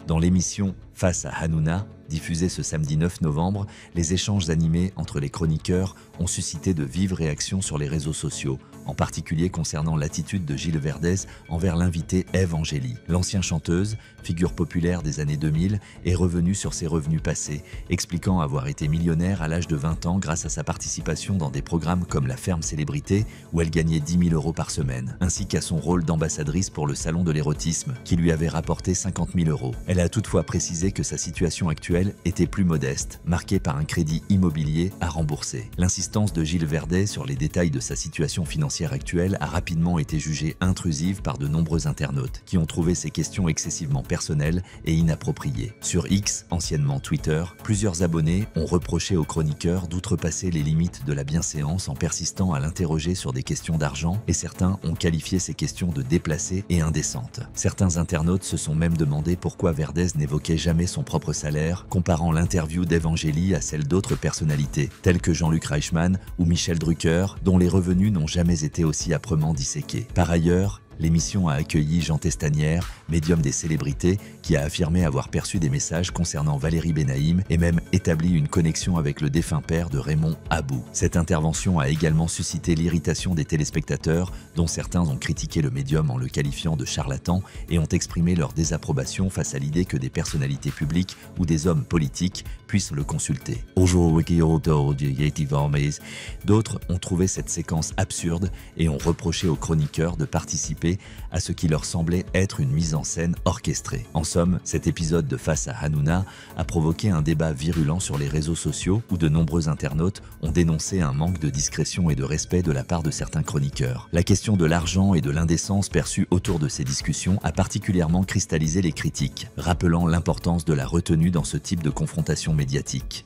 Dans l'émission Face à Hanouna, diffusée ce samedi 9 novembre, les échanges animés entre les chroniqueurs ont suscité de vives réactions sur les réseaux sociaux, en particulier concernant l'attitude de Gilles Verdez envers l'invitée Ève Angély. L'ancienne chanteuse, figure populaire des années 2000, est revenue sur ses revenus passés, expliquant avoir été millionnaire à l'âge de 20 ans grâce à sa participation dans des programmes comme La Ferme Célébrité, où elle gagnait 10 000 € par semaine, ainsi qu'à son rôle d'ambassadrice pour le Salon de l'érotisme, qui lui avait rapporté 50 000 €. Elle a toutefois précisé que sa situation actuelle était plus modeste, marquée par un crédit immobilier à rembourser. L'insistance de Gilles Verdez sur les détails de sa situation financière actuelle a rapidement été jugée intrusive par de nombreux internautes, qui ont trouvé ces questions excessivement personnelles et inappropriées. Sur X, anciennement Twitter, plusieurs abonnés ont reproché au chroniqueur d'outrepasser les limites de la bienséance en persistant à l'interroger sur des questions d'argent, et certains ont qualifié ces questions de déplacées et indécentes. Certains internautes se sont même demandé pourquoi Verdez n'évoquait jamais son propre salaire, comparant l'interview d'Ève Angély à celle d'autres personnalités, telles que Jean-Luc Reichmann ou Michel Drucker, dont les revenus n'ont jamais été aussi âprement disséqués. Par ailleurs, l'émission a accueilli Jean Testanière, médium des célébrités, qui a affirmé avoir perçu des messages concernant Valérie Benaïm et même établi une connexion avec le défunt père de Raymond Abou. Cette intervention a également suscité l'irritation des téléspectateurs, dont certains ont critiqué le médium en le qualifiant de charlatan et ont exprimé leur désapprobation face à l'idée que des personnalités publiques ou des hommes politiques puissent le consulter. D'autres ont trouvé cette séquence absurde et ont reproché aux chroniqueurs de participer à ce qui leur semblait être une mise en scène orchestrée. En somme, cet épisode de Face à Hanouna a provoqué un débat virulent sur les réseaux sociaux où de nombreux internautes ont dénoncé un manque de discrétion et de respect de la part de certains chroniqueurs. La question de l'argent et de l'indécence perçue autour de ces discussions a particulièrement cristallisé les critiques, rappelant l'importance de la retenue dans ce type de confrontation médiatique.